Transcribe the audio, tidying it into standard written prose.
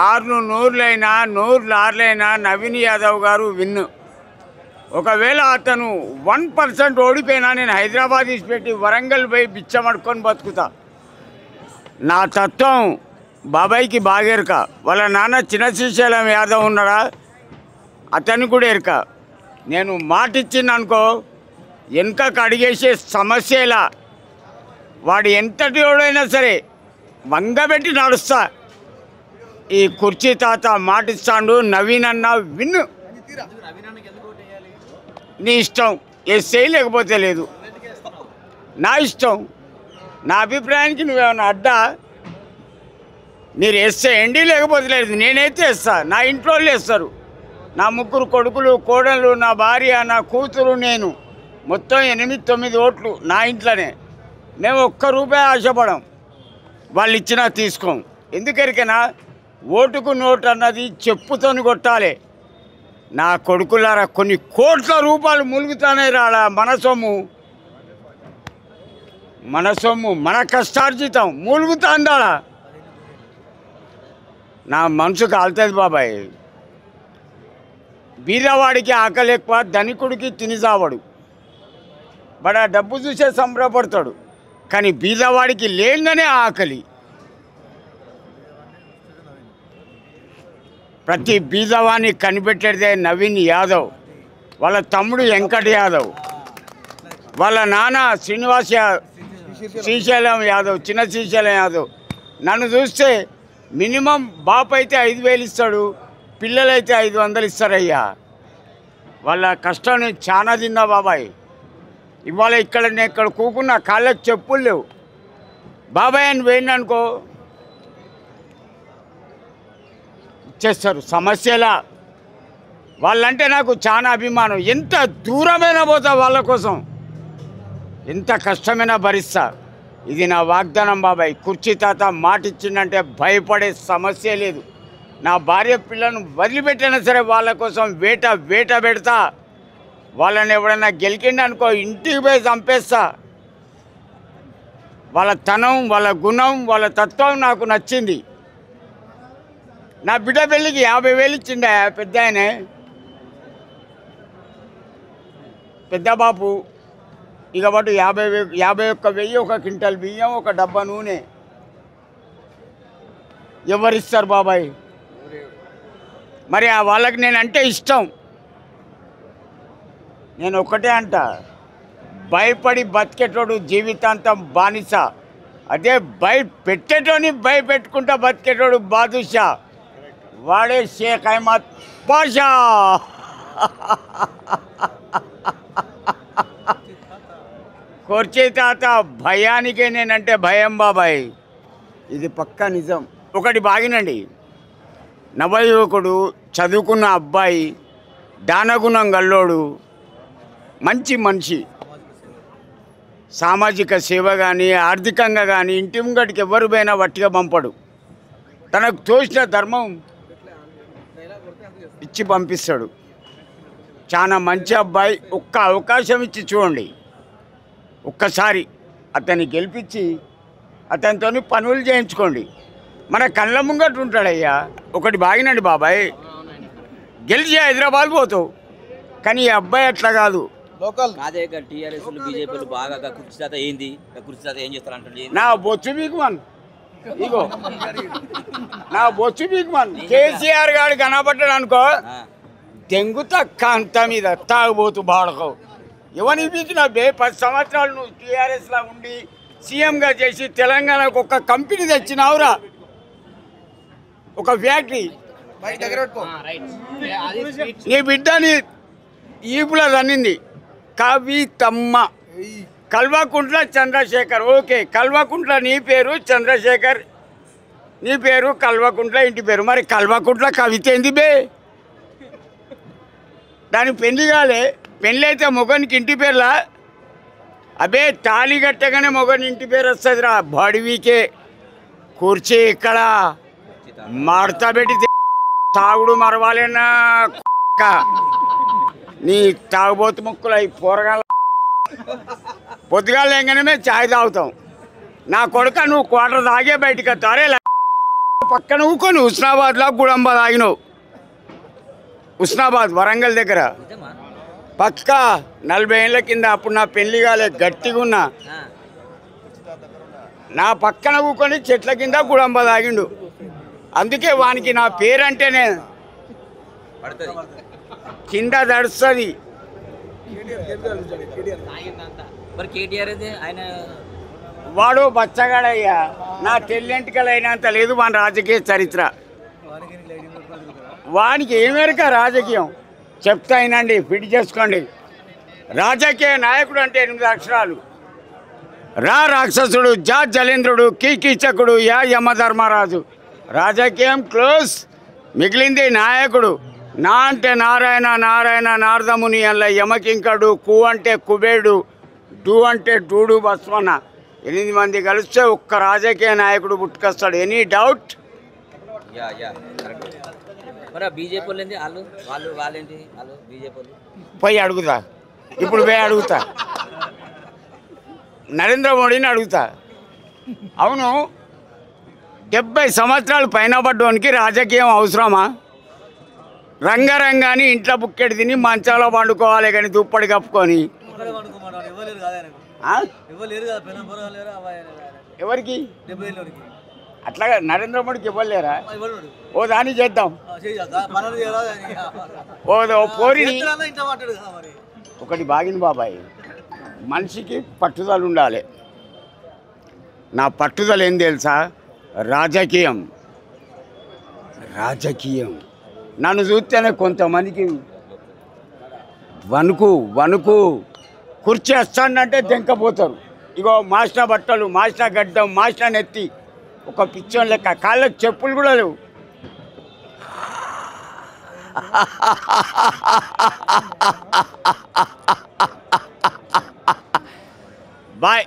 ఆరు నూరులైనా నూరు లార్లైనా నవీన్ యాదవ్ గారు విన్ను. ఒకవేళ అతను 1% ఓడిపోయినా నేను హైదరాబాద్ ఇచ్చిపెట్టి వరంగల్ పోయి బిచ్చమడుకొని బతుకుతా. నా తత్వం బాబాయ్కి బాగా ఎరుక. వాళ్ళ నాన్న చిన్న శ్రీశైలం యాదవ్ ఉన్నాడా, అతనికి కూడా ఎరుక. నేను మాట ఇచ్చింది అనుకో, వెనుకకు అడిగేసే సమస్యలా. వాడు ఎంతటి వాడైనా సరే వంగబెట్టి నడుస్తా. ఈ కుర్చీ తాత మాటిస్తాడు. నవీన్ అన్న విన్ను. నీ ఇష్టం, ఎస్ఐ లేకపోతే లేదు, నా ఇష్టం. నా అభిప్రాయానికి నువ్వేమన్నా అడ్డా? మీరు వేసేయండి, లేకపోతే లేదు. నేనైతే వేస్తా, నా ఇంట్లో వాళ్ళు వేస్తారు. నా 3 కొడుకులు, కోడళ్ళు, నా భార్య, నా కూతురు, నేను మొత్తం 8-9 ఓట్లు నా ఇంట్లోనే. మేము ₹1 ఆశపడం. వాళ్ళు ఇచ్చినా తీసుకోం. ఎందుకెరికైనా ఓటుకు నోటు అన్నది చెప్పుతోని కొట్టాలి. నా కొడుకులారా కొన్ని కోట్ల రూపాయలు ములుగుతానే రాడా. మన సొమ్ము మన కష్టార్జితం మూలుగుతా అందాడా. నా మనసు కాలుతుంది బాబాయ్. బీదవాడికి ఆకలి ఎక్కువ, ధనికుడికి తినిసావడు. బడా డబ్బు చూసే సంబరపడతాడు, కానీ బీదవాడికి లేనిదనే ఆకలి. ప్రతి బీదవాన్ని కనిపెట్టేదే నవీన్ యాదవ్. వాళ్ళ తమ్ముడు వెంకట్ యాదవ్, వాళ్ళ నాన్న శ్రీశైలం యాదవ్, చిన్న శ్రీశైలం యాదవ్. నన్ను చూస్తే మినిమం బాపు అయితే 5,000 ఇస్తాడు, పిల్లలైతే 500 ఇస్తారయ్యా. వాళ్ళ కష్టం నేను చాలా తిన్నా బాబాయ్. ఇవాళ నేను ఇక్కడ కూకున్న కాళ్ళకి చెప్పులు లేవు. బాబాయ్ అని పోయిందనుకో ఇచ్చేస్తారు. సమస్యలా వాళ్ళంటే నాకు చాలా అభిమానం. ఎంత దూరమైనా పోతా వాళ్ళ కోసం, ఎంత కష్టమైనా భరిస్తా. ఇది నా వాగ్దానం బాబాయ్. కుర్చీ తాత మాట ఇచ్చిందంటే భయపడే సమస్య లేదు. నా భార్య పిల్లను వదిలిపెట్టినా సరే వాళ్ళ కోసం వేట పెడతా. వాళ్ళని ఎవడన్నా గెలికిండనుకో ఇంటికి పోయి చంపేస్తా. వాళ్ళ తనం, వాళ్ళ గుణం, వాళ్ళ తత్వం నాకు నచ్చింది. నా బిడ్డ పెళ్ళికి 50,000 ఇచ్చిండే పెద్ద ఆయనే, పెద్ద బాపు. ఇక పాటు 51,000 1 క్వింటల్ బియ్యం, 1 డబ్బా నూనె. ఎవరిస్తారు బాబాయ్? మరి వాళ్ళకి నేనంటే ఇష్టం. నేను ఒక్కటే అంట, భయపడి బతికేటోడు జీవితాంతం బానిస. అదే పెట్టేటోని భయపెట్టుకుంటా బతికేటోడు బాదుషా. వాడే షేక్ అహ్మద్ పాషా. కుర్చీ తాత భయానికే నేనంటే భయం బాబాయ్. ఇది పక్కా నిజం. ఒకటి బాగినండి, నవయువకుడు, చదువుకున్న అబ్బాయి, దానగుణం గల్లోడు, మంచి మనిషి. సామాజిక సేవ కానీ ఆర్థికంగా కానీ ఇంటి ముంగటికి ఎవరు పోయినా వట్టిగా పంపడు. తనకు తోచిన ధర్మం ఇచ్చి పంపిస్తాడు. చాలా మంచి అబ్బాయి. ఒక్క అవకాశం ఇచ్చి చూడండి. ఒక్కసారి అతన్ని గెలిపించి అతనితో పనులు చేయించుకోండి. మన కళ్ళ ముంగట్టు ఉంటాడయ్యా. ఒకటి బాగినండి బాబాయ్, గెలిచి హైదరాబాద్ పోతావు, కానీ ఈ అబ్బాయి అట్లా కాదు. నా బొచ్చు బీకుమన్, ఇగో నా బొచ్చు బీకుమన్. కేసీఆర్ గారు కనబడ్డాడు అనుకో, తెంగుతా కాంత మీద తాగుబోతు బాడకవు. ఎవరి బీకినా 10 సంవత్సరాలు నువ్వు టీఆర్ఎస్లా ఉండి సీఎంగా చేసి తెలంగాణకు ఒక కంపెనీ తెచ్చినావురా, ఒక ఫ్యాక్టరీ. నీ బిడ్డని ఈపులో తన్నింది కవితమ్మ. కల్వకుంట్ల చంద్రశేఖర్. ఓకే, కల్వకుంట్ల నీ పేరు చంద్రశేఖర్, నీ పేరు కల్వకుంట్ల, ఇంటి పేరు. మరి కల్వకుంట్ల కవిత ఏంది బే? దాని పెళ్లి కాలే. పెళ్ళి అయితే మొగనికి ఇంటి పేర్లా? అబే తాళి కట్టగానే మొగని ఇంటి పేరు వస్తుందిరా. బడివికే కుర్చీ ఇక్కడ మడతా పెట్టి తాగుడు మరవాలేనా నీ తాగుబోతు ముక్కులు అవి పోరగాల. పొద్దుగాలు లేగానే చాయ్ తాగుతాం. నా కొడుక నువ్వు 1/4 తాగే బయటికి వస్తావు. అరే పక్కన ఊకొని హుస్నాబాద్లో గుడంబ తాగినావు. హుస్నాబాద్ వరంగల్ దగ్గర పక్క 40 ఏళ్ళ కింద. అప్పుడు నా పెళ్లి కాలే, గట్టిగా ఉన్నా. నా పక్కన ఊకొని చెట్ల కింద గుడంబ తాగిండు. అందుకే వానికి నా పేరంటేనే కింద దడుస్తుంది. వాడు బచ్చగాడయ్యా. నా టెల్లెంట్కల్ అయినంత లేదు మన రాజకీయ చరిత్ర. వానికి ఏమేరక రాజకీయం చెప్తా అయినండి, ఫిట్ చేసుకోండి. రాజకీయ నాయకుడు అంటే 8 అక్షరాలు. రా రాక్షసుడు, జా జలేంద్రుడు, కీచకుడు, యా యమధర్మరాజు. రాజకీయం క్లోజ్, మిగిలింది నాయకుడు. నా అంటే నారాయణ, నారాయణ నారదముని అల్ల యమకింకడు, కు అంటే కుబేడు, డు అంటే డూడు బస్వన్న. 8 మంది కలిస్తే ఒక్క రాజకీయ నాయకుడు పుట్టుకొస్తాడు. Any doubt? పోయి అడుగుతా, ఇప్పుడు పోయి అడుగుతా, నరేంద్ర మోడీని అడుగుతా. అవును, 70 సంవత్సరాలు పైన పడ్డోనికి రాజకీయం అవసరమా? రంగరంగాని ఇంట్లో బుక్కెడు తిని మంచాలో పండుకోవాలి కానీ దుప్పటి కప్పుకొని. ఎవరికి? అట్లాగా నరేంద్ర మోడీకి ఇవ్వలేరా? ఓ దాన్ని చేద్దాం. ఓ పోరిని ఒకటి బాగిన బాబాయ్, మనిషికి పట్టుదల ఉండాలి. నా పట్టుదల ఏం తెలుసా? రాజకీయం. రాజకీయం నన్ను చూస్తేనే కొంతమందికి వణుకు కుర్చీ వస్తానంటే దెంకపోతారు. ఇగో మాసిన బట్టలు, మాసిన గడ్డం, మాసిన నెత్తి, ఒక పిచ్చోన్ లెక్క. కాళ్ళకి చెప్పులు కూడా లేవు. బాయ్.